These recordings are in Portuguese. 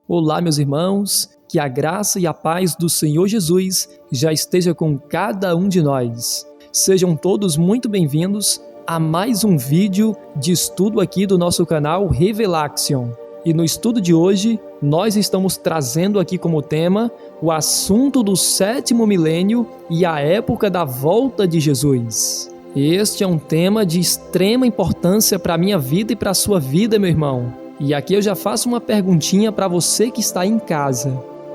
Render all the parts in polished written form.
Olá, meus irmãos, que a graça e a paz do Senhor Jesus já esteja com cada um de nós. Sejam todos muito bem-vindos a mais um vídeo de estudo aqui do nosso canal Revelaction. E no estudo de hoje, nós estamos trazendo aqui como tema o assunto do sétimo milênio e a época da volta de Jesus. Este é um tema de extrema importância para a minha vida e para a sua vida, meu irmão. E aqui eu já faço uma perguntinha para você que está em casa.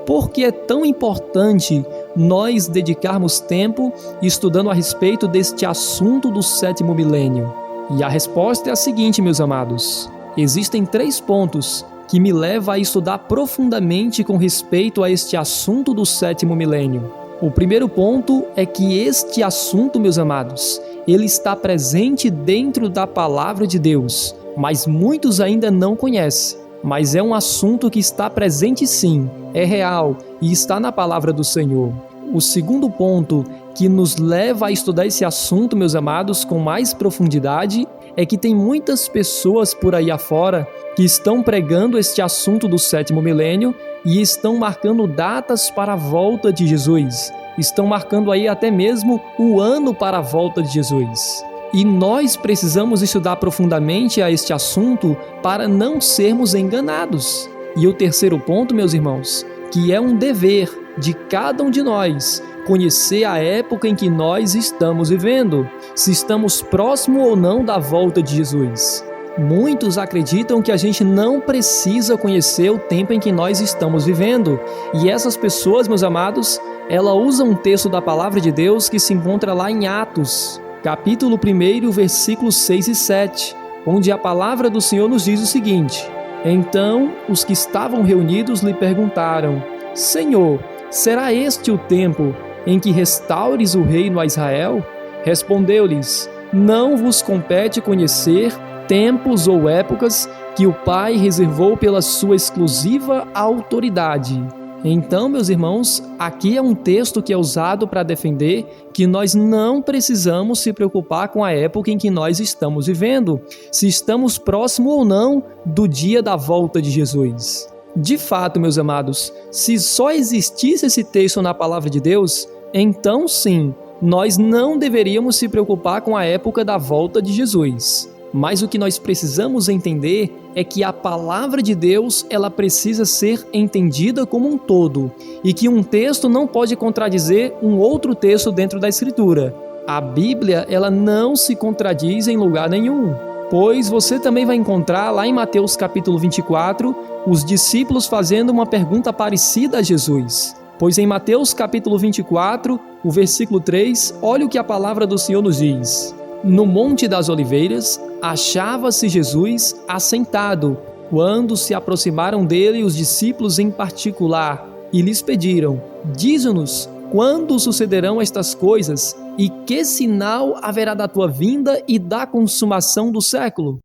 Por que é tão importante nós dedicarmos tempo estudando a respeito deste assunto do sétimo milênio? E a resposta é a seguinte, meus amados. Existem 3 pontos que me levam a estudar profundamente com respeito a este assunto do sétimo milênio. O primeiro ponto é que este assunto, meus amados, ele está presente dentro da palavra de Deus, mas muitos ainda não conhecem. Mas é um assunto que está presente sim, é real e está na palavra do Senhor. O segundo ponto que nos leva a estudar esse assunto, meus amados, com mais profundidade, é que tem muitas pessoas por aí afora que estão pregando este assunto do sétimo milênio e estão marcando datas para a volta de Jesus. Estão marcando aí até mesmo o ano para a volta de Jesus. E nós precisamos estudar profundamente a este assunto para não sermos enganados. E o terceiro ponto, meus irmãos, que é um dever de cada um de nós, conhecer a época em que nós estamos vivendo, se estamos próximo ou não da volta de Jesus. Muitos acreditam que a gente não precisa conhecer o tempo em que nós estamos vivendo. E essas pessoas, meus amados, elas usam um texto da palavra de Deus que se encontra lá em Atos, capítulo 1, versículos 6 e 7, onde a palavra do Senhor nos diz o seguinte: Então os que estavam reunidos lhe perguntaram: Senhor, será este o tempo em que restaures o reino a Israel? Respondeu-lhes: Não vos compete conhecer tempos ou épocas que o Pai reservou pela sua exclusiva autoridade. Então, meus irmãos, aqui é um texto que é usado para defender que nós não precisamos se preocupar com a época em que nós estamos vivendo, se estamos próximo ou não do dia da volta de Jesus. De fato, meus amados, se só existisse esse texto na palavra de Deus, então sim, nós não deveríamos se preocupar com a época da volta de Jesus. Mas o que nós precisamos entender é que a palavra de Deus, ela precisa ser entendida como um todo, e que um texto não pode contradizer um outro texto dentro da Escritura. A Bíblia, ela não se contradiz em lugar nenhum, pois você também vai encontrar lá em Mateus capítulo 24, os discípulos fazendo uma pergunta parecida a Jesus. Pois em Mateus capítulo 24, o versículo 3, olha o que a palavra do Senhor nos diz. No Monte das Oliveiras, achava-se Jesus assentado, quando se aproximaram dele os discípulos em particular, e lhes pediram: Dize-nos, quando sucederão estas coisas, e que sinal haverá da tua vinda e da consumação do século?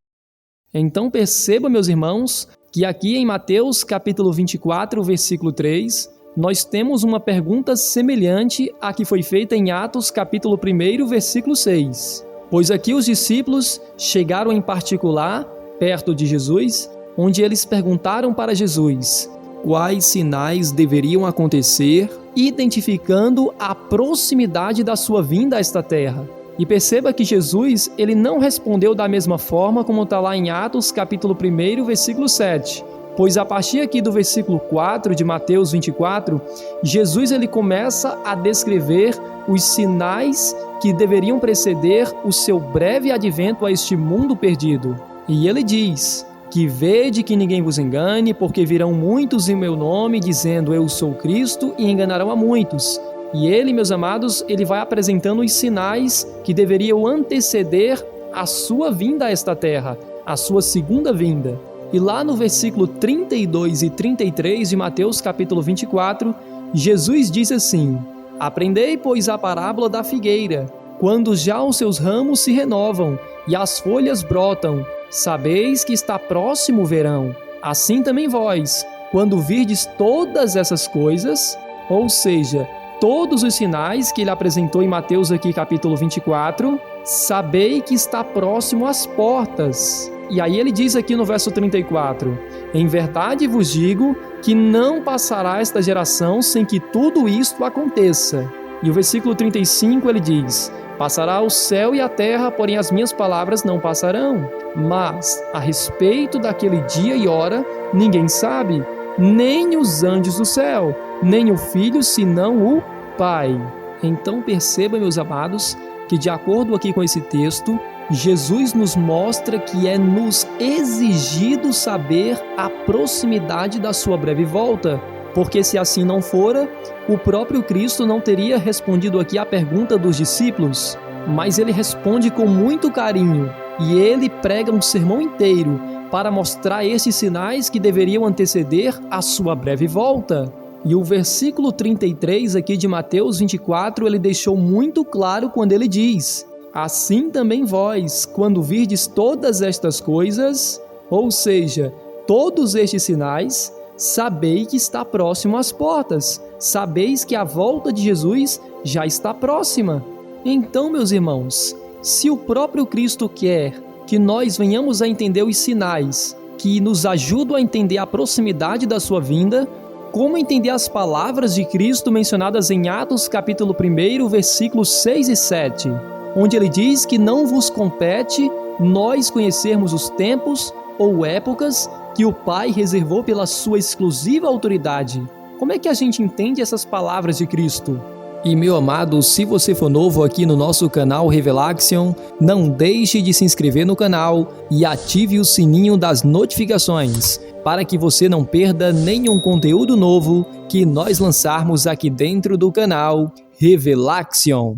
Então perceba, meus irmãos, que aqui em Mateus capítulo 24, versículo 3, nós temos uma pergunta semelhante à que foi feita em Atos capítulo 1, versículo 6. Pois aqui os discípulos chegaram em particular, perto de Jesus, onde eles perguntaram para Jesus quais sinais deveriam acontecer, identificando a proximidade da sua vinda a esta terra. E perceba que Jesus, ele não respondeu da mesma forma como está lá em Atos capítulo 1, versículo 7. Pois a partir aqui do versículo 4 de Mateus 24, Jesus ele começa a descrever os sinais que deveriam preceder o seu breve advento a este mundo perdido. E ele diz que vede que ninguém vos engane, porque virão muitos em meu nome, dizendo eu sou Cristo, e enganarão a muitos. E ele, meus amados, ele vai apresentando os sinais que deveriam anteceder a sua vinda a esta terra, a sua segunda vinda. E lá no versículo 32 e 33 de Mateus capítulo 24, Jesus diz assim: Aprendei, pois, a parábola da figueira, quando já os seus ramos se renovam e as folhas brotam, sabeis que está próximo o verão. Assim também vós, quando virdes todas essas coisas, ou seja, todos os sinais que ele apresentou em Mateus aqui capítulo 24, sabei que está próximo às portas. E aí ele diz aqui no verso 34, em verdade vos digo que não passará esta geração sem que tudo isto aconteça. E o versículo 35 ele diz, passará o céu e a terra, porém as minhas palavras não passarão. Mas a respeito daquele dia e hora, ninguém sabe, nem os anjos do céu, nem o Filho, senão o Pai. Então perceba, meus amados, que de acordo aqui com esse texto, Jesus nos mostra que é nos exigido saber a proximidade da sua breve volta, porque se assim não fora, o próprio Cristo não teria respondido aqui à pergunta dos discípulos, mas ele responde com muito carinho e ele prega um sermão inteiro para mostrar esses sinais que deveriam anteceder a sua breve volta. E o versículo 33 aqui de Mateus 24, ele deixou muito claro quando ele diz, assim também vós, quando virdes todas estas coisas, ou seja, todos estes sinais, sabeis que está próximo às portas, sabeis que a volta de Jesus já está próxima. Então, meus irmãos, se o próprio Cristo quer que nós venhamos a entender os sinais que nos ajudam a entender a proximidade da sua vinda, como entender as palavras de Cristo mencionadas em Atos capítulo 1, versículos 6 e 7, onde ele diz que não vos compete nós conhecermos os tempos ou épocas que o Pai reservou pela sua exclusiva autoridade. Como é que a gente entende essas palavras de Cristo? E meu amado, se você for novo aqui no nosso canal Revelaction, não deixe de se inscrever no canal e ative o sininho das notificações, para que você não perda nenhum conteúdo novo que nós lançarmos aqui dentro do canal Revelaction.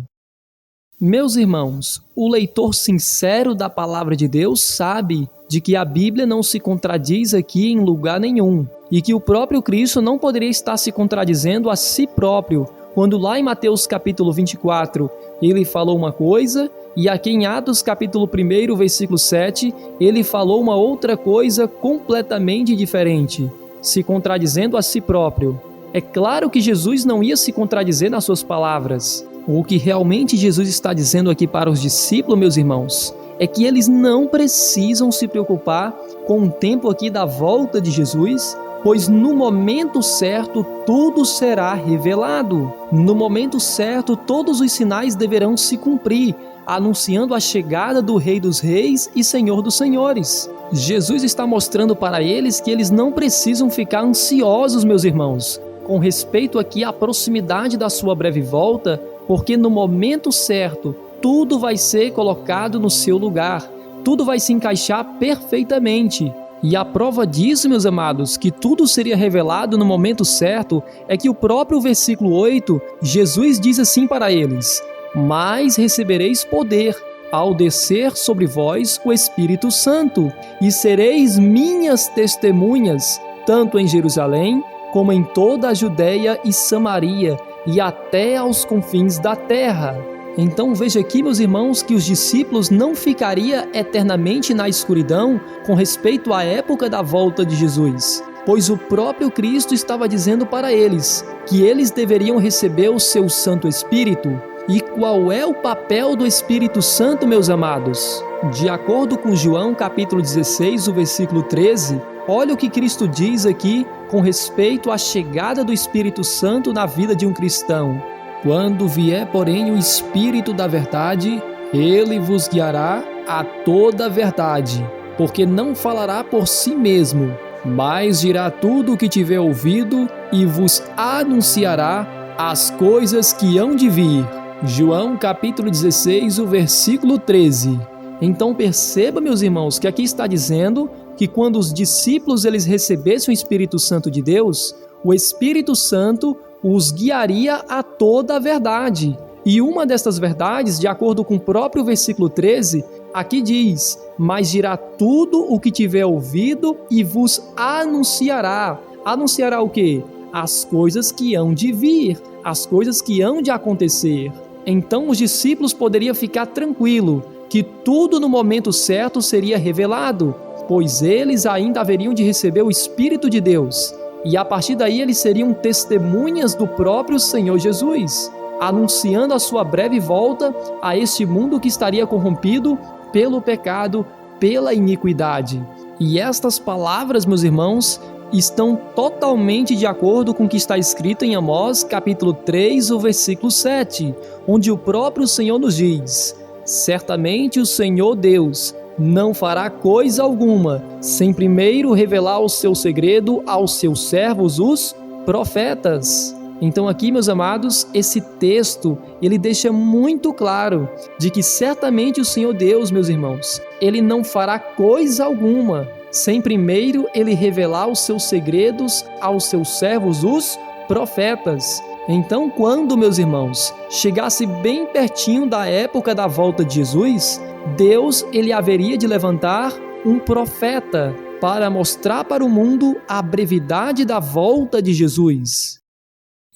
Meus irmãos, o leitor sincero da Palavra de Deus sabe de que a Bíblia não se contradiz aqui em lugar nenhum, e que o próprio Cristo não poderia estar se contradizendo a si próprio, quando lá em Mateus capítulo 24 ele falou uma coisa, e aqui em Atos capítulo 1, versículo 7, ele falou uma outra coisa completamente diferente, se contradizendo a si próprio. É claro que Jesus não ia se contradizer nas suas palavras. O que realmente Jesus está dizendo aqui para os discípulos, meus irmãos, é que eles não precisam se preocupar com o tempo aqui da volta de Jesus, pois no momento certo tudo será revelado. No momento certo todos os sinais deverão se cumprir, anunciando a chegada do Rei dos Reis e Senhor dos Senhores. Jesus está mostrando para eles que eles não precisam ficar ansiosos, meus irmãos, com respeito aqui à proximidade da sua breve volta, porque no momento certo tudo vai ser colocado no seu lugar, tudo vai se encaixar perfeitamente. E a prova disso, meus amados, que tudo seria revelado no momento certo, é que o próprio versículo 8, Jesus diz assim para eles, mas recebereis poder ao descer sobre vós o Espírito Santo, e sereis minhas testemunhas, tanto em Jerusalém, como em toda a Judeia e Samaria, e até aos confins da terra. Então veja aqui, meus irmãos, que os discípulos não ficariam eternamente na escuridão com respeito à época da volta de Jesus, pois o próprio Cristo estava dizendo para eles que eles deveriam receber o seu Santo Espírito. E qual é o papel do Espírito Santo, meus amados? De acordo com João capítulo 16, o versículo 13, olha o que Cristo diz aqui com respeito à chegada do Espírito Santo na vida de um cristão. Quando vier, porém, o Espírito da verdade, ele vos guiará a toda a verdade, porque não falará por si mesmo, mas dirá tudo o que tiver ouvido e vos anunciará as coisas que hão de vir. João capítulo 16, o versículo 13. Então perceba, meus irmãos, que aqui está dizendo que quando os discípulos eles recebessem o Espírito Santo de Deus, o Espírito Santo os guiaria a toda a verdade. E uma destas verdades, de acordo com o próprio versículo 13, aqui diz, mas dirá tudo o que tiver ouvido e vos anunciará. Anunciará o quê? As coisas que hão de vir, as coisas que hão de acontecer. Então os discípulos poderiam ficar tranquilos que tudo no momento certo seria revelado, pois eles ainda haveriam de receber o Espírito de Deus. E a partir daí eles seriam testemunhas do próprio Senhor Jesus, anunciando a sua breve volta a este mundo que estaria corrompido pelo pecado pela iniquidade. E estas palavras, meus irmãos, estão totalmente de acordo com o que está escrito em Amós, capítulo 3, o versículo 7, onde o próprio Senhor nos diz: certamente o Senhor Deus não fará coisa alguma, sem primeiro revelar o seu segredo aos seus servos, os profetas. Então aqui, meus amados, esse texto, ele deixa muito claro de que certamente o Senhor Deus, meus irmãos, ele não fará coisa alguma, sem primeiro ele revelar os seus segredos aos seus servos, os profetas. Então, quando, meus irmãos, chegasse bem pertinho da época da volta de Jesus, Deus ele haveria de levantar um profeta para mostrar para o mundo a brevidade da volta de Jesus.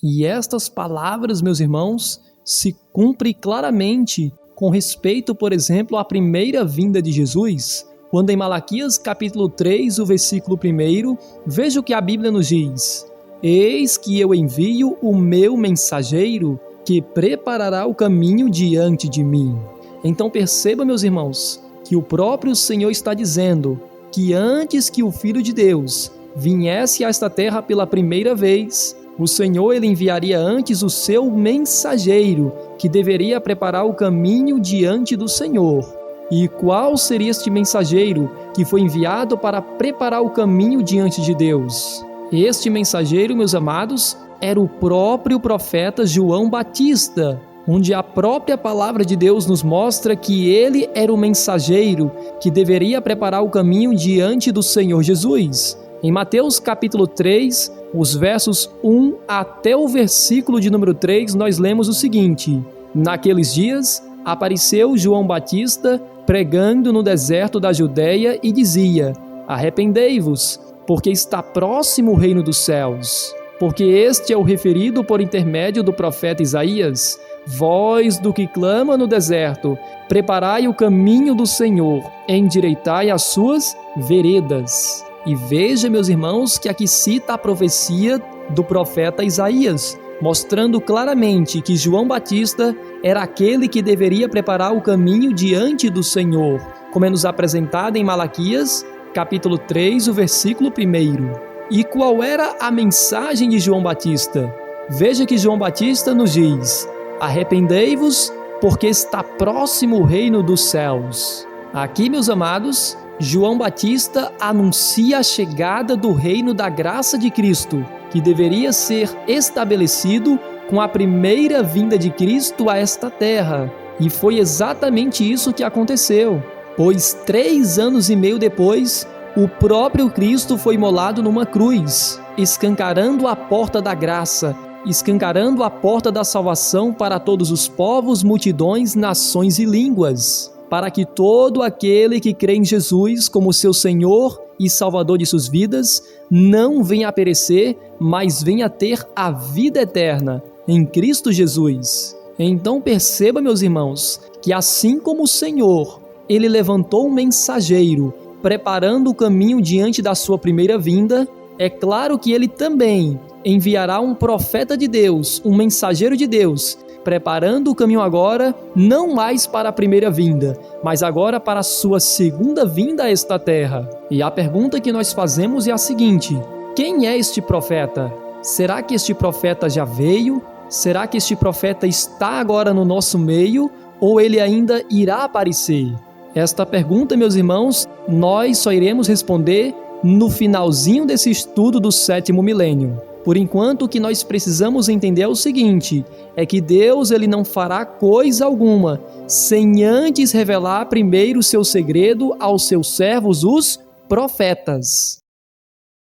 E estas palavras, meus irmãos, se cumprem claramente com respeito, por exemplo, à primeira vinda de Jesus, quando em Malaquias capítulo 3, o versículo 1, veja o que a Bíblia nos diz: eis que eu envio o meu mensageiro, que preparará o caminho diante de mim. Então perceba, meus irmãos, que o próprio Senhor está dizendo que antes que o Filho de Deus viesse a esta terra pela primeira vez, o Senhor ele enviaria antes o seu mensageiro, que deveria preparar o caminho diante do Senhor. E qual seria este mensageiro que foi enviado para preparar o caminho diante de Deus? Este mensageiro, meus amados, era o próprio profeta João Batista, onde a própria palavra de Deus nos mostra que ele era o mensageiro que deveria preparar o caminho diante do Senhor Jesus. Em Mateus capítulo 3, os versos 1 até o versículo de número 3, nós lemos o seguinte: naqueles dias apareceu João Batista pregando no deserto da Judéia e dizia: arrependei-vos, porque está próximo o reino dos céus. Porque este é o referido por intermédio do profeta Isaías: voz do que clama no deserto, preparai o caminho do Senhor, endireitai as suas veredas. E veja, meus irmãos, que aqui cita a profecia do profeta Isaías, mostrando claramente que João Batista era aquele que deveria preparar o caminho diante do Senhor, como é nos apresentado em Malaquias, capítulo 3, o versículo 1. E qual era a mensagem de João Batista? Veja que João Batista nos diz: arrependei-vos, porque está próximo o reino dos céus. Aqui, meus amados, João Batista anuncia a chegada do reino da graça de Cristo, que deveria ser estabelecido com a primeira vinda de Cristo a esta terra. E foi exatamente isso que aconteceu, pois 3 anos e meio depois, o próprio Cristo foi imolado numa cruz, escancarando a porta da graça, escancarando a porta da salvação para todos os povos, multidões, nações e línguas, para que todo aquele que crê em Jesus como seu Senhor e Salvador de suas vidas não venha a perecer, mas venha a ter a vida eterna em Cristo Jesus. Então perceba, meus irmãos, que assim como o Senhor, ele levantou um mensageiro, preparando o caminho diante da sua primeira vinda, é claro que ele também enviará um profeta de Deus, um mensageiro de Deus, preparando o caminho agora, não mais para a primeira vinda, mas agora para a sua segunda vinda a esta terra. E a pergunta que nós fazemos é a seguinte: quem é este profeta? Será que este profeta já veio? Será que este profeta está agora no nosso meio? Ou ele ainda irá aparecer? Esta pergunta, meus irmãos, nós só iremos responder no finalzinho desse estudo do 7º milênio. Por enquanto, o que nós precisamos entender é o seguinte: é que Deus ele não fará coisa alguma sem antes revelar primeiro o seu segredo aos seus servos, os profetas.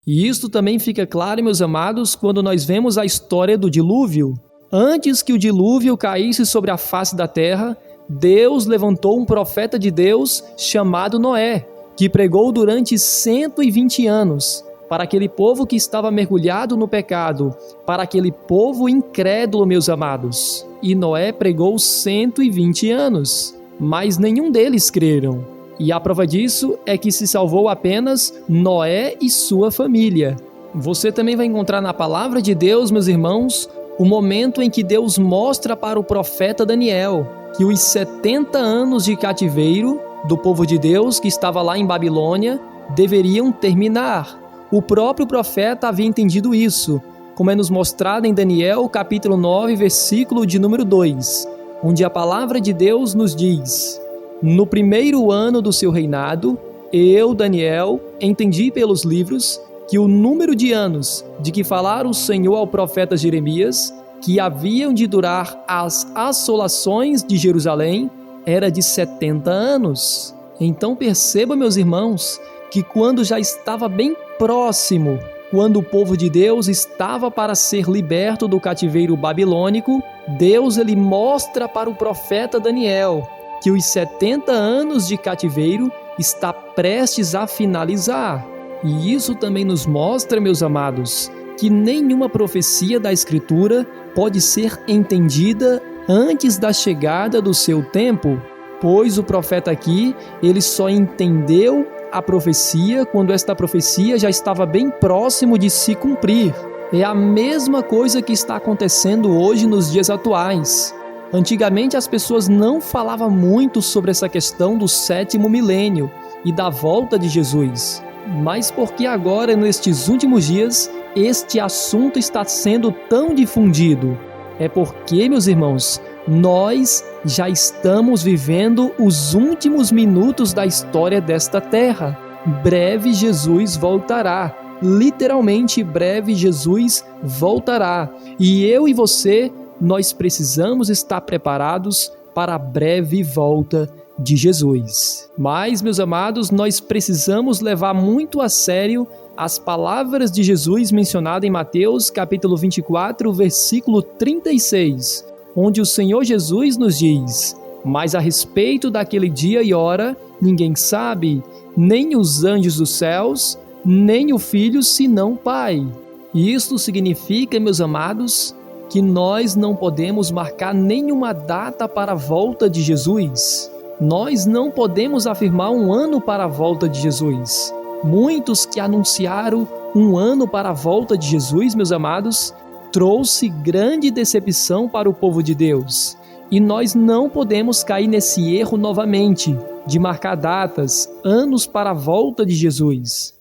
E isto também fica claro, meus amados, quando nós vemos a história do dilúvio. Antes que o dilúvio caísse sobre a face da terra, Deus levantou um profeta de Deus chamado Noé, que pregou durante 120 anos para aquele povo que estava mergulhado no pecado, para aquele povo incrédulo, meus amados. E Noé pregou 120 anos, mas nenhum deles creram. E a prova disso é que se salvou apenas Noé e sua família. Você também vai encontrar na palavra de Deus, meus irmãos, o momento em que Deus mostra para o profeta Daniel que os 70 anos de cativeiro do povo de Deus que estava lá em Babilônia deveriam terminar. O próprio profeta havia entendido isso, como é nos mostrado em Daniel, capítulo 9, versículo de número 2, onde a palavra de Deus nos diz: no primeiro ano do seu reinado, eu, Daniel, entendi pelos livros que o número de anos de que falara o Senhor ao profeta Jeremias, que haviam de durar as assolações de Jerusalém, era de 70 anos. Então perceba, meus irmãos, que quando já estava bem próximo, quando o povo de Deus estava para ser liberto do cativeiro babilônico, Deus ele mostra para o profeta Daniel que os 70 anos de cativeiro está prestes a finalizar. E isso também nos mostra, meus amados, que nenhuma profecia da Escritura pode ser entendida antes da chegada do seu tempo, pois o profeta aqui, ele só entendeu a profecia quando esta profecia já estava bem próximo de se cumprir. É a mesma coisa que está acontecendo hoje nos dias atuais. Antigamente as pessoas não falavam muito sobre essa questão do 7º milênio e da volta de Jesus. Mas porque agora, nestes últimos dias, este assunto está sendo tão difundido? É porque, meus irmãos, nós já estamos vivendo os últimos minutos da história desta terra. Breve Jesus voltará. Literalmente, breve Jesus voltará. E eu e você, nós precisamos estar preparados para a breve volta de Jesus. Mas, meus amados, nós precisamos levar muito a sério as palavras de Jesus mencionadas em Mateus, capítulo 24, versículo 36, onde o Senhor Jesus nos diz: mas a respeito daquele dia e hora, ninguém sabe, nem os anjos dos céus, nem o Filho, senão o Pai. Isto significa, meus amados, que nós não podemos marcar nenhuma data para a volta de Jesus. Nós não podemos afirmar um ano para a volta de Jesus. Muitos que anunciaram um ano para a volta de Jesus, meus amados, trouxe grande decepção para o povo de Deus. E nós não podemos cair nesse erro novamente, de marcar datas, anos para a volta de Jesus.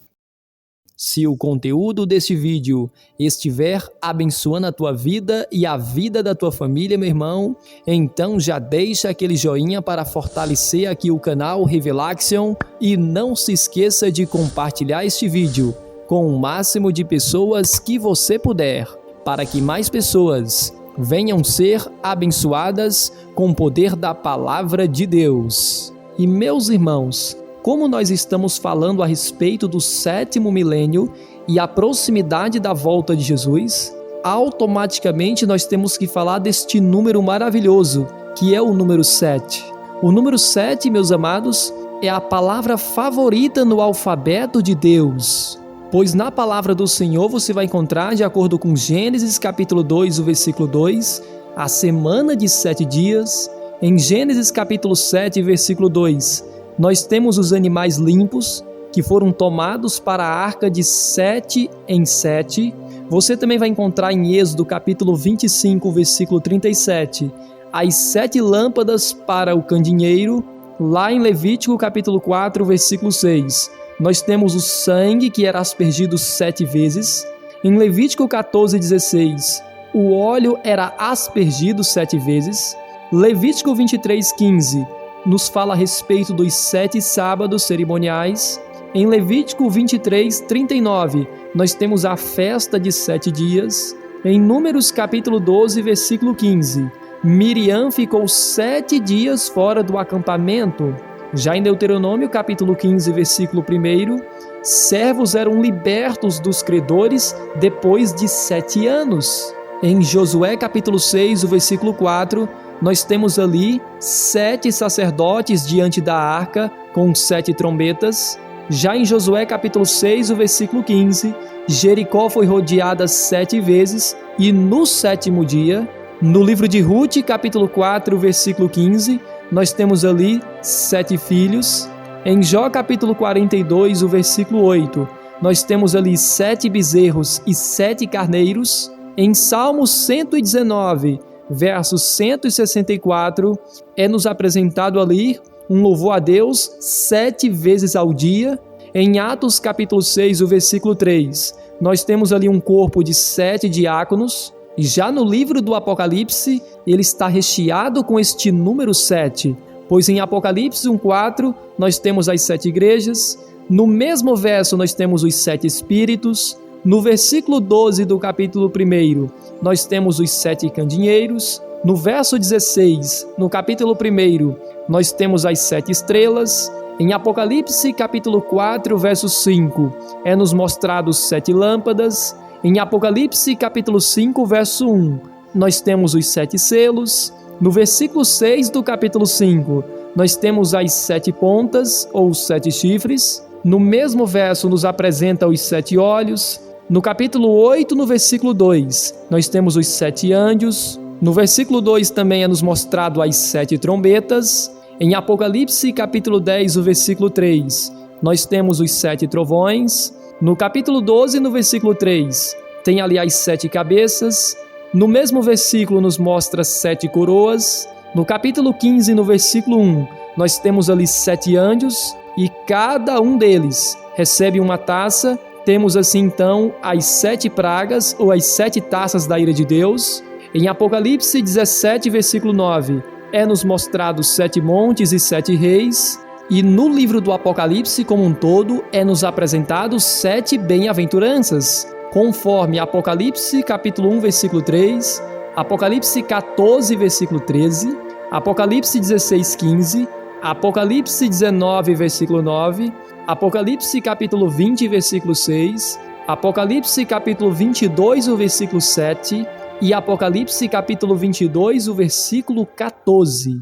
Se o conteúdo deste vídeo estiver abençoando a tua vida e a vida da tua família, meu irmão, então já deixa aquele joinha para fortalecer aqui o canal Revelaction e não se esqueça de compartilhar este vídeo com o máximo de pessoas que você puder, para que mais pessoas venham ser abençoadas com o poder da palavra de Deus. E meus irmãos, como nós estamos falando a respeito do 7º milênio e a proximidade da volta de Jesus, automaticamente nós temos que falar deste número maravilhoso, que é o número 7. O número 7, meus amados, é a palavra favorita no alfabeto de Deus, pois na palavra do Senhor você vai encontrar, de acordo com Gênesis capítulo 2, o versículo 2, a semana de 7 dias. Em Gênesis capítulo 7, versículo 2, nós temos os animais limpos, que foram tomados para a arca de 7 em 7. Você também vai encontrar em Êxodo capítulo 25, versículo 37, as 7 lâmpadas para o candeeiro. Lá em Levítico capítulo 4, versículo 6, nós temos o sangue que era aspergido 7 vezes. Em Levítico 14, 16, o óleo era aspergido 7 vezes. Levítico 23, 15, nos fala a respeito dos 7 sábados cerimoniais. Em Levítico 23, 39, nós temos a festa de 7 dias. Em Números capítulo 12, versículo 15, Miriam ficou 7 dias fora do acampamento. Já em Deuteronômio capítulo 15, versículo 1, servos eram libertos dos credores depois de 7 anos. Em Josué capítulo 6, o versículo 4, nós temos ali 7 sacerdotes diante da arca com 7 trombetas. Já em Josué capítulo 6, o versículo 15, Jericó foi rodeada 7 vezes e no 7º dia, no livro de Rute capítulo 4, versículo 15, nós temos ali 7 filhos. Em Jó capítulo 42, o versículo 8, nós temos ali 7 bezerros e 7 carneiros. Em Salmo 119, verso 164, é nos apresentado ali um louvor a Deus 7 vezes ao dia. Em Atos capítulo 6, o versículo 3, nós temos ali um corpo de 7 diáconos. E já no livro do Apocalipse, ele está recheado com este número 7, pois em Apocalipse 1:4 nós temos as 7 igrejas, no mesmo verso nós temos os 7 espíritos, no versículo 12 do capítulo 1 nós temos os 7 candeeiros, no verso 16, no capítulo 1, nós temos as 7 estrelas. Em Apocalipse capítulo 4, verso 5, nos mostrados 7 lâmpadas. Em Apocalipse capítulo 5, verso 1, nós temos os 7 selos. No versículo 6 do capítulo 5, nós temos as 7 pontas ou os 7 chifres. No mesmo verso nos apresenta os 7 olhos. No capítulo 8, no versículo 2, nós temos os 7 anjos. No versículo 2 também nos mostrado as 7 trombetas. Em Apocalipse capítulo 10, o versículo 3, nós temos os 7 trovões. No capítulo 12, no versículo 3, tem ali as 7 cabeças. No mesmo versículo nos mostra 7 coroas. No capítulo 15, no versículo 1, nós temos ali 7 anjos e cada um deles recebe uma taça. Temos assim então as 7 pragas ou as 7 taças da ira de Deus. Em Apocalipse 17, versículo 9, nos mostrados 7 montes e 7 reis. E no livro do Apocalipse como um todo nos apresentados 7 bem-aventuranças, conforme Apocalipse capítulo 1, versículo 3, Apocalipse 14, versículo 13, Apocalipse 16, 15, Apocalipse 19, versículo 9, Apocalipse capítulo 20, versículo 6, Apocalipse capítulo 22, o versículo 7 e Apocalipse capítulo 22, o versículo 14.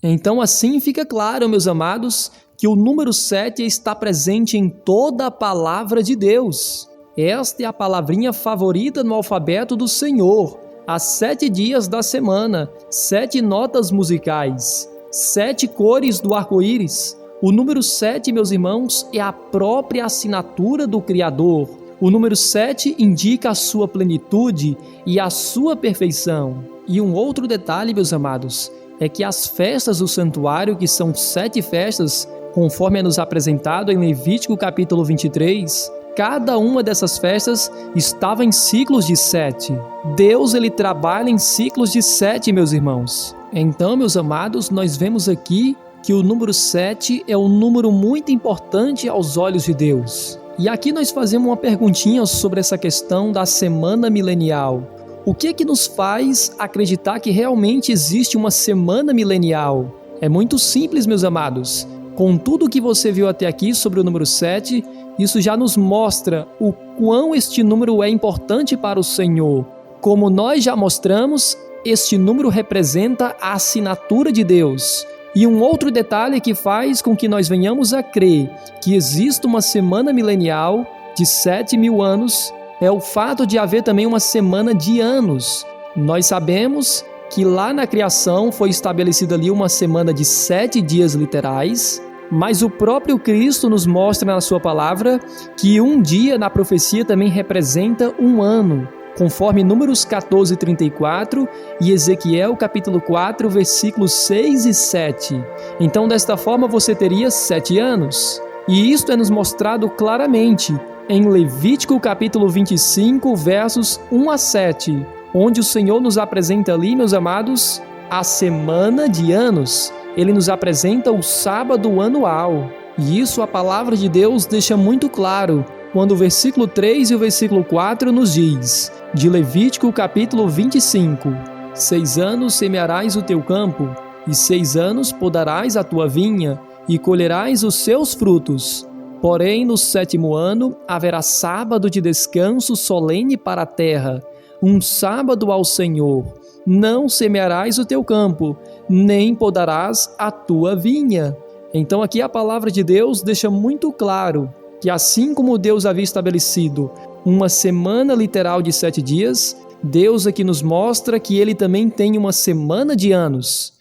Então assim fica claro, meus amados, que o número 7 está presente em toda a palavra de Deus. Esta é a palavrinha favorita no alfabeto do Senhor. Há 7 dias da semana, 7 notas musicais, 7 cores do arco-íris. O número 7, meus irmãos, é a própria assinatura do Criador. O número 7 indica a sua plenitude e a sua perfeição. E um outro detalhe, meus amados, é que as festas do santuário, que são 7 festas, conforme é nos apresentado em Levítico capítulo 23, cada uma dessas festas estava em ciclos de 7. Deus, ele trabalha em ciclos de 7, meus irmãos. Então, meus amados, nós vemos aqui que o número 7 é um número muito importante aos olhos de Deus. E aqui nós fazemos uma perguntinha sobre essa questão da semana milenial. O que é que nos faz acreditar que realmente existe uma semana milenial? É muito simples, meus amados. Com tudo que você viu até aqui sobre o número 7, isso já nos mostra o quão este número é importante para o Senhor. Como nós já mostramos, este número representa a assinatura de Deus. E um outro detalhe que faz com que nós venhamos a crer que existe uma semana milenial de 7.000 anos é o fato de haver também uma semana de anos. Nós sabemos que lá na criação foi estabelecida ali uma semana de 7 dias literais, mas o próprio Cristo nos mostra na sua palavra que um dia na profecia também representa um ano, conforme Números 14, 34 e Ezequiel capítulo 4, versículos 6 e 7. Então, desta forma, você teria 7 anos. E isto é nos mostrado claramente em Levítico capítulo 25, versos 1 a 7, onde o Senhor nos apresenta ali, meus amados, a semana de anos. Ele nos apresenta o sábado anual. E isso a palavra de Deus deixa muito claro, quando o versículo 3 e o versículo 4 nos diz, de Levítico capítulo 25, 6 anos semearás o teu campo, e 6 anos podarás a tua vinha, e colherás os seus frutos. Porém, no 7º ano haverá sábado de descanso solene para a terra, um sábado ao Senhor. Não semearás o teu campo, nem podarás a tua vinha. Então aqui a palavra de Deus deixa muito claro que assim como Deus havia estabelecido uma semana literal de 7 dias, Deus aqui nos mostra que Ele também tem uma semana de anos.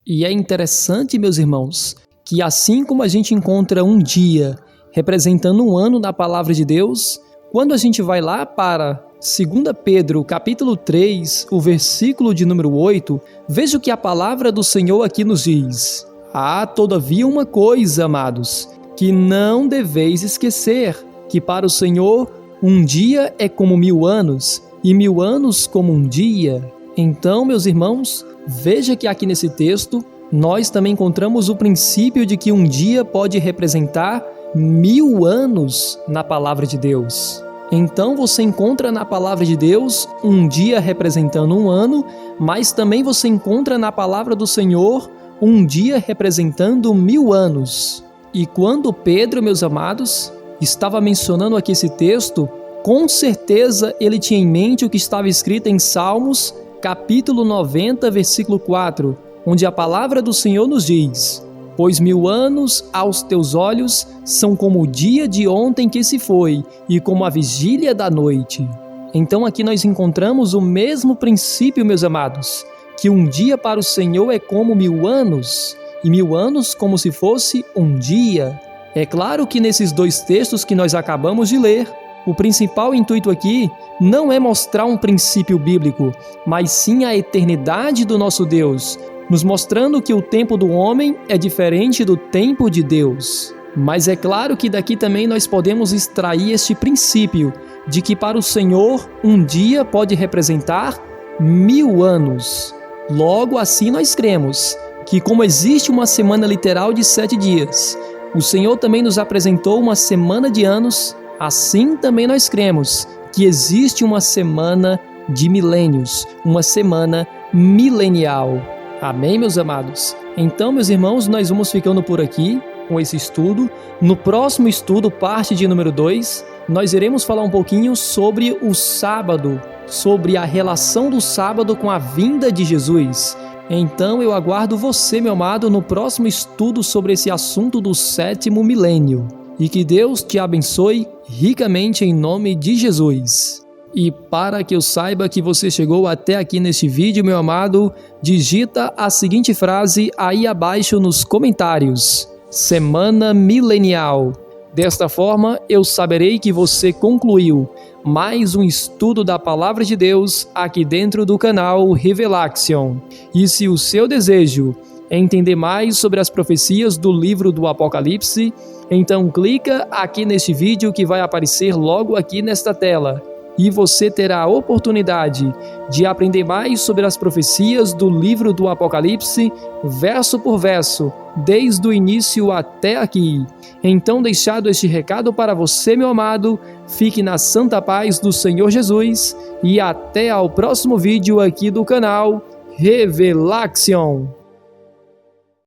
E é interessante, meus irmãos, que assim como a gente encontra um dia representando um ano na palavra de Deus, quando a gente vai lá para 2 Pedro, capítulo 3, o versículo de número 8, veja o que a palavra do Senhor aqui nos diz. Há, todavia, uma coisa, amados, que não deveis esquecer, que para o Senhor um dia é como 1000 anos, e 1000 anos como um dia. Então, meus irmãos, veja que aqui nesse texto, nós também encontramos o princípio de que um dia pode representar 1000 anos na palavra de Deus. Então você encontra na palavra de Deus um dia representando um ano, mas também você encontra na palavra do Senhor um dia representando 1000 anos. E quando Pedro, meus amados, estava mencionando aqui esse texto, com certeza ele tinha em mente o que estava escrito em Salmos, capítulo 90, versículo 4, onde a palavra do Senhor nos diz: pois 1000 anos aos teus olhos são como o dia de ontem que se foi, e como a vigília da noite. Então aqui nós encontramos o mesmo princípio, meus amados, que um dia para o Senhor é como 1000 anos, e 1000 anos como se fosse um dia. É claro que nesses dois textos que nós acabamos de ler, o principal intuito aqui não é mostrar um princípio bíblico, mas sim a eternidade do nosso Deus, nos mostrando que o tempo do homem é diferente do tempo de Deus. Mas é claro que daqui também nós podemos extrair este princípio de que para o Senhor um dia pode representar 1000 anos. Logo assim nós cremos que, como existe uma semana literal de 7 dias, o Senhor também nos apresentou uma semana de anos, assim também nós cremos que existe uma semana de milênios, uma semana milenial. Amém, meus amados? Então, meus irmãos, nós vamos ficando por aqui com esse estudo. No próximo estudo, parte de número 2, nós iremos falar um pouquinho sobre o sábado, sobre a relação do sábado com a vinda de Jesus. Então, eu aguardo você, meu amado, no próximo estudo sobre esse assunto do 7º milênio. E que Deus te abençoe ricamente em nome de Jesus. E para que eu saiba que você chegou até aqui neste vídeo, meu amado, digita a seguinte frase aí abaixo nos comentários: Semana Milenial. Desta forma, eu saberei que você concluiu mais um estudo da Palavra de Deus aqui dentro do canal Revelaction. E se o seu desejo é entender mais sobre as profecias do livro do Apocalipse, então clica aqui neste vídeo que vai aparecer logo aqui nesta tela. E você terá a oportunidade de aprender mais sobre as profecias do livro do Apocalipse, verso por verso, desde o início até aqui. Então, deixado este recado para você, meu amado, fique na santa paz do Senhor Jesus e até ao próximo vídeo aqui do canal Revelaction.